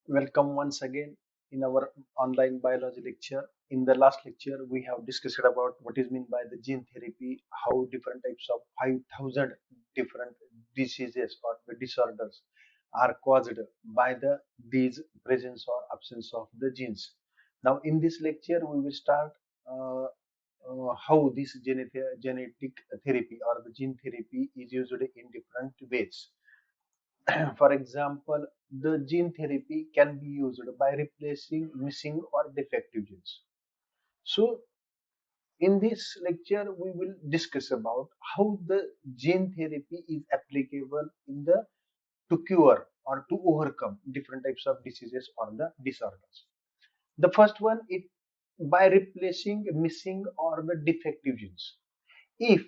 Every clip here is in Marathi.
Welcome once again in our online biology lecture. In the last lecture, we have discussed about what is meant by the gene therapy, how different types of 5,000 different diseases or the disorders are caused by these presence or absence of the genes. Now, in this lecture, we will start uh, how this genetic therapy or the gene therapy is used in different ways. For example, the gene therapy can be used by replacing missing or defective genes. So, in this lecture, we will discuss about how the gene therapy is applicable in the to cure or to overcome different types of diseases or the disorders. The first one is by replacing missing or the defective genes. If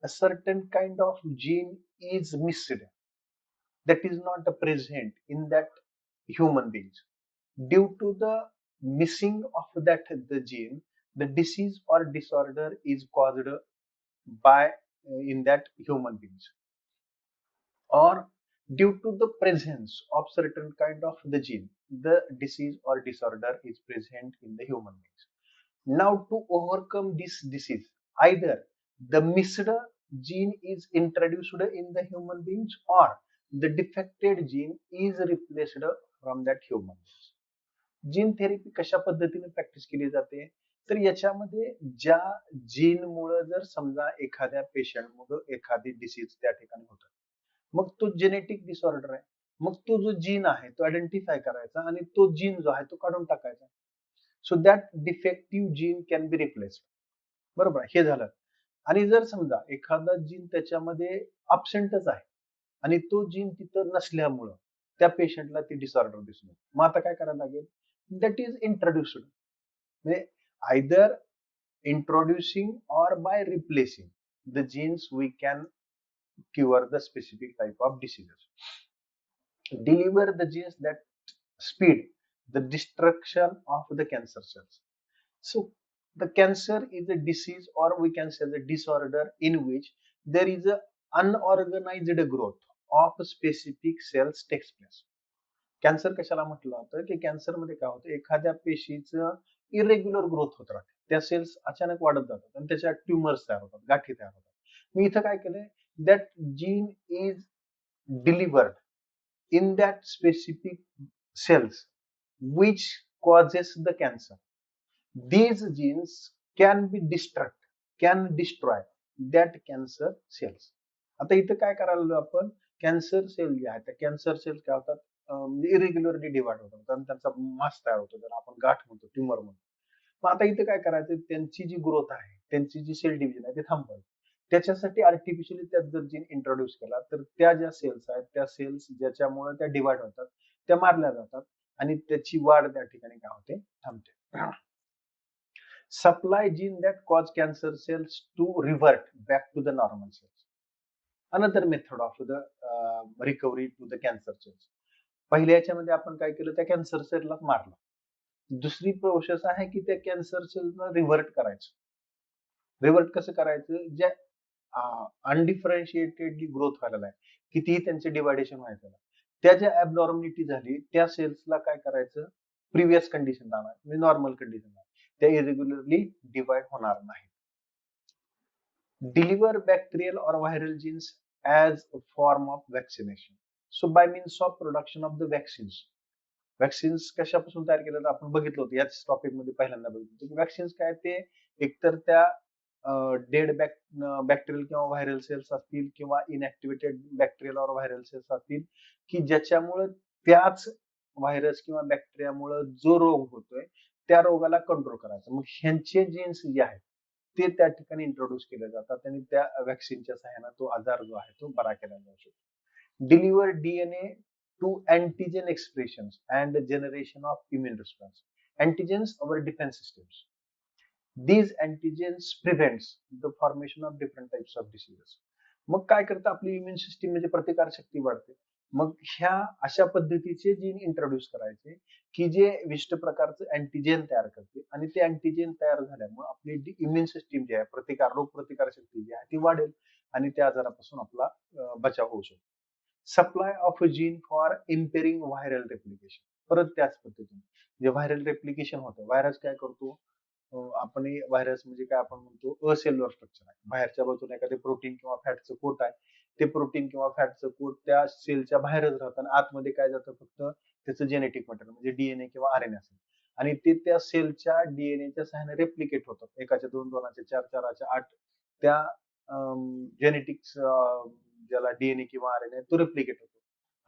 a certain kind of gene is missed, that is not present in that human beings, due to the missing of that the gene, the disease or disorder is caused by in that human beings, or due to the presence of certain kind of the gene, the disease or disorder is present in the human beings. Now, to overcome this disease, either the missed gene is introduced in the human beings, or the defected gene is replaced from that human beings. Gene therapy कशा पद्धतीने प्रॅक्टिस केली जाते, तर याच्यामध्ये ज्या जीनमुळे जर समजा एखाद्या पेशंटमुळे एखादी डिसीज त्या ठिकाणी होतं, मग तो जेनेटिक डिसऑर्डर आहे, मग तो जो जीन आहे तो आयडेंटिफाय करायचा आणि तो जीन जो आहे तो काढून टाकायचा. So that defective gene can be replaced. बरोबर हे झालं. आणि जर समजा एखादा जीन त्याच्यामध्ये अबसेंटच आहे आणि तो जीन तिथं नसल्यामुळं त्या पेशंटला ती डिसऑर्डर दिसली, मग आता काय करायला लागेल, दॅट इज इंट्रोड्युस्ड, म्हणजे either introducing or by replacing the genes we can cure the specific type of diseases. Deliver the genes that speed the destruction of the cancer cells. So the cancer is a disease, or we can say the disorder in which there is a unorganized growth of specific cells takes place. Cancer कशाला म्हटलं होतं की कॅन्सर मध्ये काय होतं, एखाद्या पेशीचं इरेग्युलर ग्रोथ होत राहते, त्या सेल्स अचानक वाढत जातात आणि त्याच्या ट्युमर्स तयार होतात, गाठी तयार होतात. मी इथं काय केलंय, that gene is delivered in that specific cells which causes the cancer. These genes can be destruct, can destroy that cancer cells. आता इथं काय करायला आपण, कॅन्सर सेल जे आहेत त्या कॅन्सर सेल्स काय होतात, इरेग्युलरली डिवाइड होतात आणि त्यांचा मास तयार होतो, ज्याला आपण गाठ म्हणतो, ट्युमर म्हणतो. मग आता इथे काय करायचं, त्यांची जी ग्रोथ आहे, त्यांची जी सेल डिव्हिजन आहे ते थांबवायचं. त्याच्यासाठी आर्टिफिशियली त्यात जर जीन इंट्रोड्यूस केला तर त्या ज्या सेल्स आहेत त्या सेल्स ज्याच्यामुळे त्या डिवाइड होतात त्या मारल्या जातात आणि त्याची वाढ त्या ठिकाणी काय होते, थांबते. supply gene that cause cancer cells to revert back to the normal cells. Another method of the recovery to the cancer cells. पहिल्या याच्यामध्ये आपण काय केलं, त्या कॅन्सर सेलला मारलं. दुसरी प्रोसेस आहे की त्या कॅन्सर सेलला रिव्हर्ट करायचं. रिव्हर्ट कसं करायचं, ज्या अनडिफरन्शिएटेडली ग्रोथ व्हायला आहे, कितीही त्यांचे डिवायडेशन व्हायचं, त्या ज्या ऍबनॉर्मॅलिटी झाली त्या सेल्सला काय करायचं, प्रिव्हियस कंडिशन आणायचं, म्हणजे नॉर्मल कंडिशन, त्या इरेग्युलरली डिवाइड होणार नाही. Deliver bacterial or viral genes as a form of vaccination. So by means of production of the vaccines. Vaccines कशापासून तयार केलं आपण बघितलं होतं, याच टॉपिक मध्ये पहिल्यांदा बघितलं की वॅक्सिन्स काय, ते एकतर त्या डेड बॅक्टेरियल किंवा व्हायरल सेल्स असतील किंवा इनऍक्टिव्हेटेड बॅक्टेरियल और व्हायरल सेल्स असतील की ज्याच्यामुळे त्याच व्हायरस किंवा बॅक्टेरियामुळे जो रोग होतोय त्या रोगाला कंट्रोल करायचा. मग ह्यांचे जीन्स जे आहेत ते त्या ठिकाणी इंट्रोड्यूस केले जातात आणि त्या वॅक्सिनच्या सहाय्याने तो आजार जो आहे तो बरा केला जाऊ शकतो. Deliver DNA to antigen expressions and generation of immune response. Antigens our defense systems. These antigens prevents the formation of different types of diseases. मग काय करतं, आपली इम्युन सिस्टीम म्हणजे प्रतिकार शक्ती वाढते. मग ह्या अशा पद्धतीचे जीन इंट्रोड्यूस करायचे की जे विशिष्ट प्रकारचं अँटीजेन तयार करते आणि ते अँटीजेन तयार झाल्यामुळे आपली इम्युन सिस्टीम जी आहे, प्रतिकार रोग प्रतिकार शक्ती जी आहे ती वाढेल आणि त्या आजारापासून आपला बचाव होऊ शकतो. Supply of a gene for impairing viral replication. परत त्याच पद्धतीने जे व्हायरल रेप्लिकेशन होतं, व्हायरस काय करतो, आपण व्हायरस म्हणजे काय आपण म्हणतो असेल्युलर स्ट्रक्चर आहे. बाहेरच्या बाजूने एखादे प्रोटीन किंवा फॅटचं कोट आहे. ते प्रोटीन किंवा फॅटचं कोट त्या सेलच्या बाहेरच राहतं आणि आतमध्ये काय जातं, फक्त त्याचं जेनेटिक मटेरियल म्हणजे डीएनए किंवा आरएनए असेल आणि ते त्या सेलच्या डीएनएच्या सहाय्याने रेप्लिकेट होतात. एकाच्या दोन, दोनाच्या चार, चाराच्या आठ त्या जेनेटिक्स ज्याला डीएनए किंवा आरएनए तो रेप्लिकेट होतो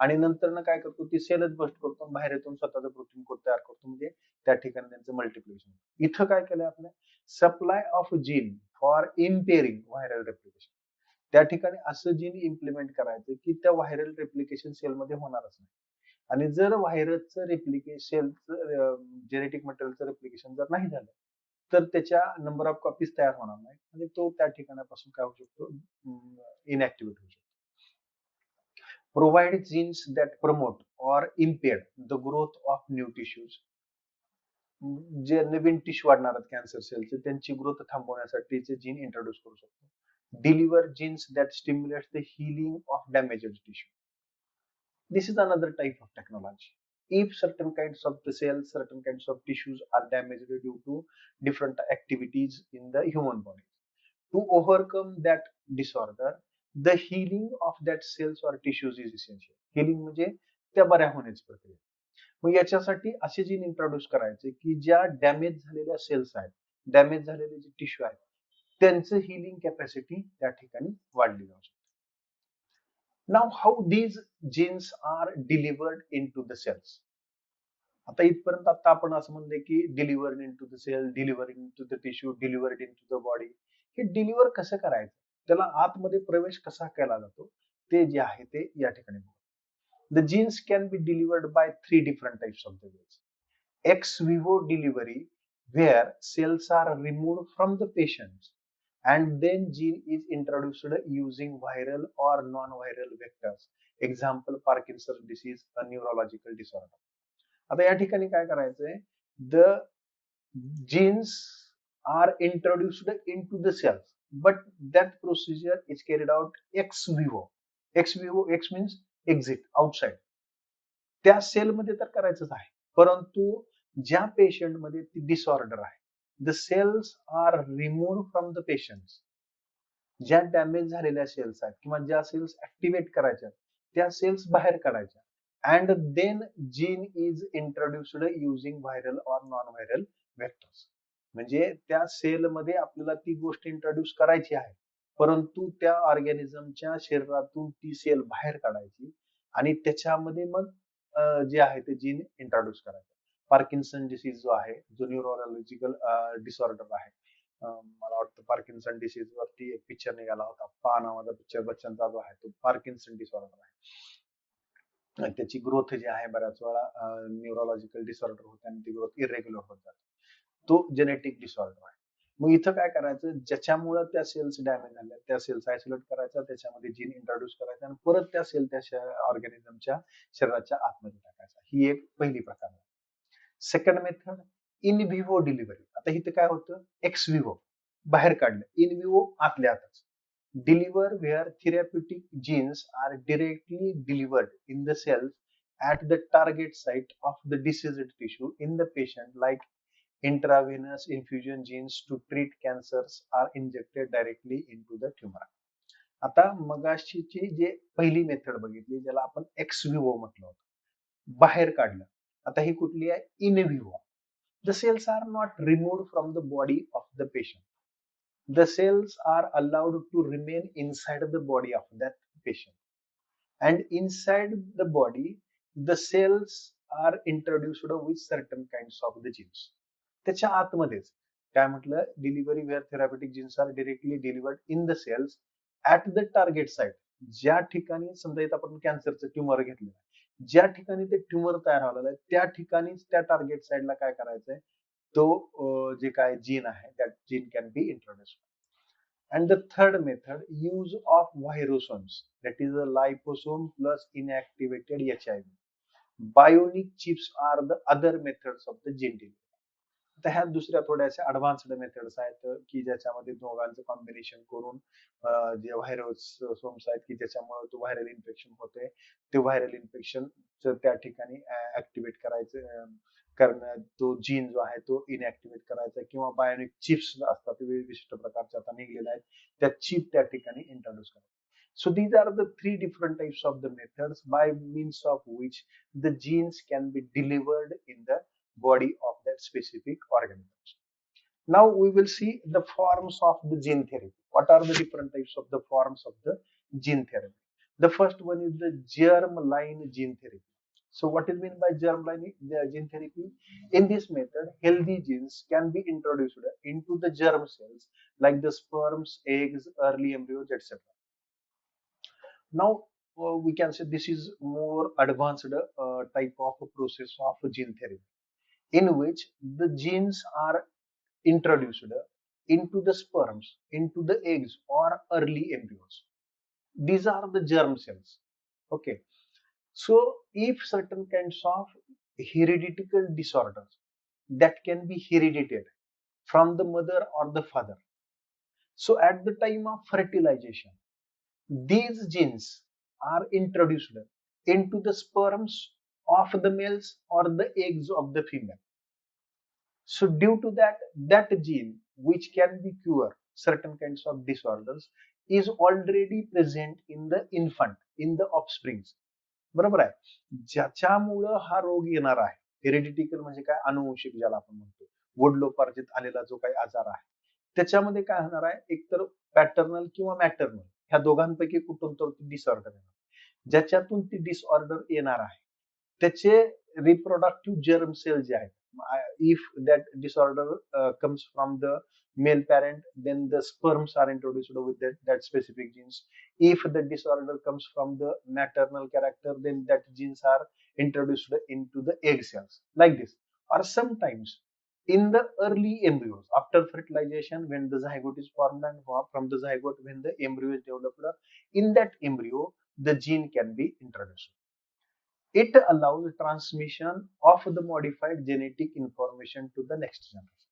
आणि नंतर काय करतो, ती सेलच बस्ट करतो आणि बाहेर येऊन स्वतःचा प्रोटीन कोड तयार करतो, म्हणजे त्या ठिकाणी त्यांचं मल्टिप्लिकेशन. इथं काय केलंय आपल्या supply of gene for impairing viral replication. त्या ठिकाणी असं जीन इम्प्लिमेंट करायचं की त्या व्हायरल रेप्लिकेशन सेलमध्ये होणारच नाही आणि जर व्हायरसचं रेप्लिकेशन जेनेटिक मटेरियलचं रेप्लिकेशन जर नाही झालं तर त्याच्या नंबर ऑफ कॉपीज तयार होणार नाही आणि तो त्या ठिकाणापासून काय होऊ शकतो, इनऍक्टिव्हेट होऊ शकतो. Provide genes that promote or impair the growth of new tissues. जे नवीन टिश्यू वाढणार आहेत कॅन्सर सेलचे त्यांची ग्रोथ थांबवण्यासाठीचे जीन इंट्रोड्यूस करू शकतो. Deliver genes that stimulates the healing of damaged tissue. This is another type of technology. If certain kinds of the cells, certain kinds of tissues are damaged due to different activities in the human body, to overcome that disorder, the healing of that cells or tissues is essential. Healing म्हणजे त्या बऱ्या होण्याची प्रक्रिया. मग याच्यासाठी असे जीन इंट्रोड्यूस करायचे की ज्या डॅमेज झालेल्या सेल्स आहेत, डॅमेज झालेले जे टिश्यू आहेत, त्यांचं हिलिंग कॅपॅसिटी त्या ठिकाणी वाढली जाऊ शकते. Now how these genes are delivered into the cells. आता इथपर्यंत आता आपण असं म्हणले की delivered into the cell, delivered into the tissue, delivered into the body. हे डिलिव्हर कसं करायचं, त्याला आतमध्ये प्रवेश कसा केला जातो, ते जे आहे ते या ठिकाणी बघू. The genes can be delivered by 3 different types of the ways. Ex vivo delivery, where cells are removed from the patients and then gene is introduced using viral or non-viral vectors. Example, Parkinson's disease, a neurological disorder. आता या ठिकाणी काय करायचंय, the genes are introduced into the cells, but that procedure is carried out ex vivo. Ex vivo, ex means exit, outside. त्या सेलमध्ये तर करायचंच आहे, परंतु ज्या पेशंट मध्ये ती डिसऑर्डर आहे, the cells are remove from the patient. ज्या डॅमेज झालेल्या सेल्स आहेत किंवा ज्या सेल्स ऍक्टिव्हेट करायच्या त्या सेल्स बाहेर काढायच्या and then gene is introduced using viral or non viral vectors. म्हणजे त्या सेलमध्ये आपल्याला ती गोष्ट इंट्रोड्यूस करायची आहे, परंतु त्या ऑर्गॅनिझमच्या शरीरातून ती सेल बाहेर काढायची आणि त्याच्यामध्ये मग जे आहे ते जीन इंट्रोड्यूस करायचं. पार्किन्सन डिसीज जो आहे, जो न्यूरोलॉजिकल डिसऑर्डर आहे, मला वाटतं पार्किन्सन डिसीज वरती एक पिक्चर निघाला होता, पा नावाचा पिक्चर बच्चनचा जो आहे, तो पार्किन्सन डिसऑर्डर आहे. त्याची ग्रोथ जी आहे बऱ्याच वेळा न्यूरोलॉजिकल डिसऑर्डर होते आणि ती ग्रोथ इरेग्युलर होत जाते. तो जेनेटिक डिसऑर्डर आहे. मग इथं काय करायचं, ज्याच्यामुळे त्या सेल्स डॅमेज झाल्या त्या सेल्स आयसोलेट करायच्या, त्याच्यामध्ये जीन इंट्रोड्यूस करायचा आणि परत त्या सेल त्या ऑर्गॅनिझमच्या शरीराच्या आतमध्ये टाकायचा. ही एक पहिली प्रकार आहे. Second method, in vivo delivery. आता इथे काय होतं, एक्स विवो बाहेर काढलं, इन विवो आतल्या आतच. Deliver where therapeutic genes are directly delivered in the cells at the target site of the diseased tissue in the patient, like intravenous infusion genes to treat cancers are injected directly into the tumor. आता मगाशीची जे पहिली मेथड बघितली ज्याला आपण एक्स विवो म्हटलं होतं, बाहेर काढलं. आता ही कुठली आहे, in vivo. The cells are not removed from the body of the patient. The cells are allowed to remain inside the body of that patient and inside the body the cells are introduced with certain kinds of the genes. त्याच्या आतमध्येच काय म्हटलं, delivery where therapeutic genes are directly delivered in the cells at the target site. ज्या ठिकाणी समजा इथं आपण कॅन्सरचं ट्युमर घेतलेलं आहे, ज्या ठिकाणी ते ट्युमर तयार झालेलं आहे त्या ठिकाणीच त्या टार्गेट साइडला काय करायचंय, तो जे काय जीन आहे त्या gene can be introduce. And the third method, use of virosomes, that is a liposome plus inactivated HIV. Bionic chips are the other methods of the gene delivery. आता ह्या दुसऱ्या थोड्याशा ऍडव्हान्स्ड मेथड्स आहेत की ज्याच्यामध्ये दोघांचं कॉम्बिनेशन करून जे व्हायरसोम्स आहेत की ज्याच्यामुळे तो व्हायरल इन्फेक्शन होते, ते व्हायरल इन्फेक्शन त्या ठिकाणी ऍक्टिव्हेट करायचं, करणं, तो जीन जो आहे तो इनऍक्टिव्हेट करायचा, किंवा बायोनिक चिप्स असतात विशिष्ट प्रकारचे आता निघलेले आहेत, त्या चिप त्या ठिकाणी इंट्रोड्यूस करायच्या. So these are the three different types of the methods by means of which the genes can be delivered in the body of that specific organism. Now we will see the forms of the gene therapy. What are the different types of the forms of the gene therapy? The first one is the germline gene therapy. So what is meant by germline gene therapy? In this method, healthy genes can be introduced into the germ cells like the sperms, eggs, early embryos, etc. Now we can say this is more advanced type of a process of gene therapy in which the genes are introduced into the sperms, into the eggs or early embryos. These are the germ cells. Okay. So if certain kinds of hereditary disorders that can be heredited from the mother or the father. So at the time of fertilization, these genes are introduced into the sperms of the males or the eggs of the female. So due to that, that gene which can be cure certain kinds of disorders is already present in the infant, in the offsprings. बरोबर आहे, ज्याच्यामुळं हा रोग येणार आहे. हेरिडिटिकल म्हणजे काय, अनुवंशिक ज्याला आपण म्हणतो, वडलोपार्जित आलेला जो काही आजार आहे, त्याच्यामध्ये काय होणार आहे, एकतर पॅटर्नल किंवा मॅटर्नल ह्या दोघांपैकी कुठून तर डिसऑर्डर येणार, ज्याच्यातून ती डिसऑर्डर येणार आहे त्याचे रिप्रोडक्टिव्ह जर्म सेल जे आहेत, if that disorder comes from the male parent, then the sperms are introduced with that specific genes. If the disorder comes from the maternal character, then that genes are introduced into the egg cells, like this. Or sometimes in the early embryos after fertilization, when the zygote is formed, and from the zygote when the embryo is developed, in that embryo the gene can be introduced. It allows transmission of the modified genetic information to the next generation.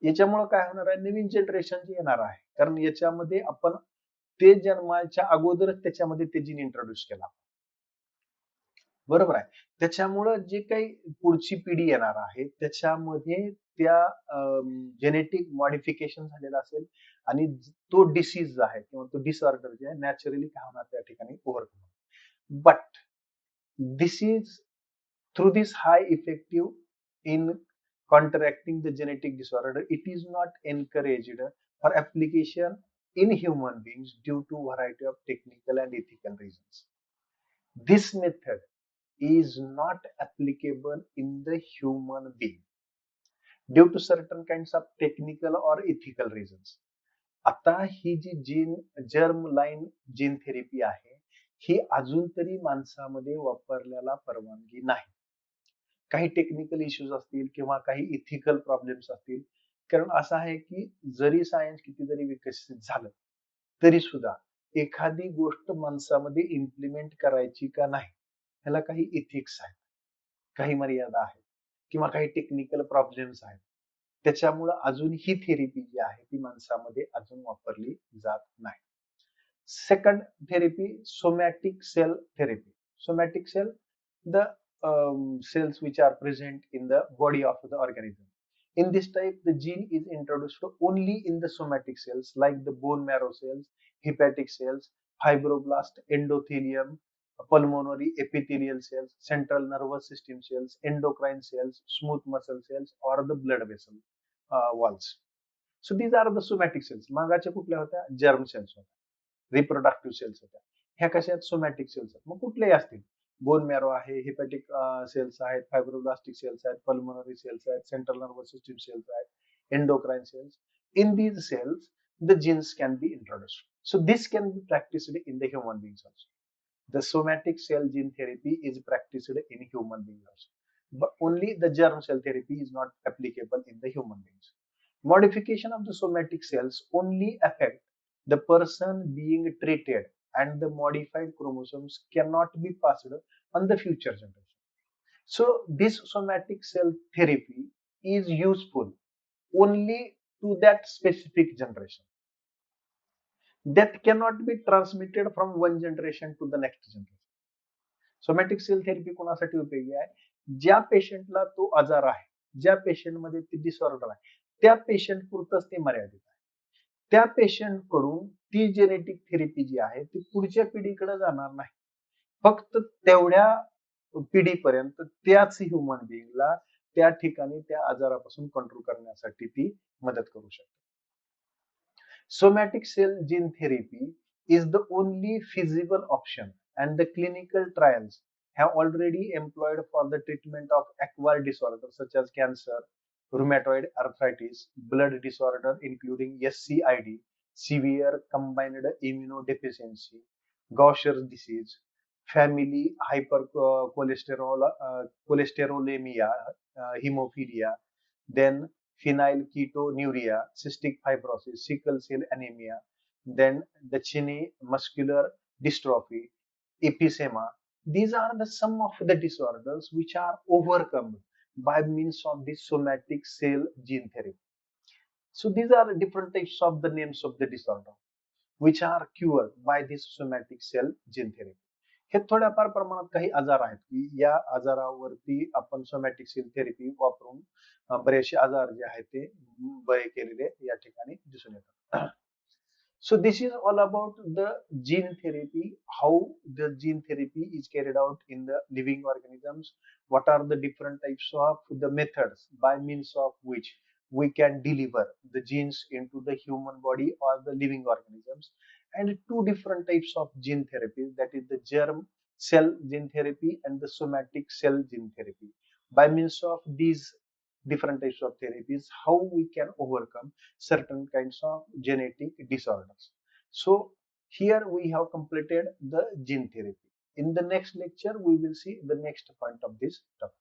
याच्यामुळे काय होणार आहे, नवीन जनरेशन जे येणार आहे, कारण याच्यामध्ये आपण ते जन्माच्या अगोदरच त्याच्यामध्ये ते जीन इंट्रोड्यूस केला, बरोबर आहे. त्याच्यामुळं जे काही पुढची पिढी येणार आहे त्याच्यामध्ये त्या जेनेटिक मॉडिफिकेशन झालेलं असेल आणि तो डिसीज आहे किंवा तो डिसऑर्डर जे आहे नॅचरली काय होणार त्या ठिकाणी overcome. But this is through this high effective in counteracting the genetic disorder, it is not encouraged for application in human beings due to variety of technical and ethical reasons. This method is not applicable in the human being due to certain kinds of technical or ethical reasons. आता ही जी जर्म लाईन जीन थेरपी आहे ही अजून तरी माणसामध्ये वापरल्याला परवानगी नाही. काही टेक्निकल इश्यूज असतील किंवा काही इथिकल प्रॉब्लेम्स असतील, कारण असं आहे की जरी सायन्स किती जरी विकसित झालं तरी सुद्धा एखादी गोष्ट माणसामध्ये इम्प्लिमेंट करायची का नाही ह्याला काही इथिक्स आहेत, काही मर्यादा आहेत किंवा काही टेक्निकल प्रॉब्लेम्स आहेत. त्याच्यामुळं अजून ही थेरपी जी आहे ती माणसामध्ये अजून वापरली जात नाही. Second therapy, somatic cell therapy. Somatic cell, the cells which are present in the body of the organism. In this type, the gene is introduced only in the somatic cells like the bone marrow cells, hepatic cells, fibroblast, endothelium, pulmonary epithelial cells, central nervous system cells, endocrine cells, smooth muscle cells, or the blood vessel walls. So these are the somatic cells. मागाच्या कुठल्या होत्या, जर्म सेल्स होत्या, रिप्रोडक्टिव्ह सेल्स होत्या. ह्या कशा आहेत, सोमॅटिक सेल्स आहेत. मग कुठलेही असतील, बोन मॅरो आहे, हिपॅटिक सेल्स आहेत, फायब्रोब्लास्टिक सेल्स आहेत, पल्मोनरी सेल्स आहेत, सेंट्रल नर्वस सिस्टम सेल्स आहेत, endocrine cells. In these cells, the genes can be introduced. So this can be practiced in the human beings also. The somatic cell gene therapy is practiced in human beings also. But only the germ cell therapy is not applicable in the human beings. Modification of the somatic cells only affect the person being treated, and the modified chromosomes cannot be passed on the future generation. So this somatic cell therapy is useful only to that specific generation. That cannot be transmitted from one generation to the next generation. Somatic cell therapy कोणासाठी उपयोगी आहे? ज्या पेशंटला तो आजार आहे, ज्या पेशंटमध्ये ते डिसऑर्डर आहे, त्या पेशंट पुरतच ते मर्यादित आहे. त्या पेशंट कडून ती जेनेटिक थेरपी जी आहे ती पुढच्या पिढीकडे जाणार नाही. फक्त तेवढ्या पिढीपर्यंत त्याच ह्युमन बिईंगला त्या ठिकाणी त्या आजारापासून कंट्रोल करण्यासाठी ती मदत करू शकते. Somatic cell gene therapy is the only feasible option, and the clinical trials have already employed for the treatment of acquired disorders such as cancer, rheumatoid arthritis, blood disorder including SCID, severe combined immunodeficiency, Gaucher's disease, family cholesterolemia, hemophilia, then phenylketonuria, cystic fibrosis, sickle cell anemia, then the Duchenne muscular dystrophy, emphysema. These are the some of the disorders which are overcome by means of the somatic cell gene therapy. So these are different types of the names of the disorder which are cured by this somatic cell gene therapy. हे थोड्याफार प्रमाणात काही आजार आहेत की या आजारावरती आपण सोमॅटिक सेल थेरपी वापरून बरेचसे आजार जे आहेत ते बरे केलेले या ठिकाणी दिसून येतात. So this is all about the gene therapy, how the gene therapy is carried out in the living organisms, what are the different types of the methods by means of which we can deliver the genes into the human body or the living organisms, and two different types of gene therapies, that is the germ cell gene therapy and the somatic cell gene therapy. By means of these different types of therapies, how we can overcome certain kinds of genetic disorders. So here we have completed the gene therapy. In the next lecture, we will see the next point of this topic.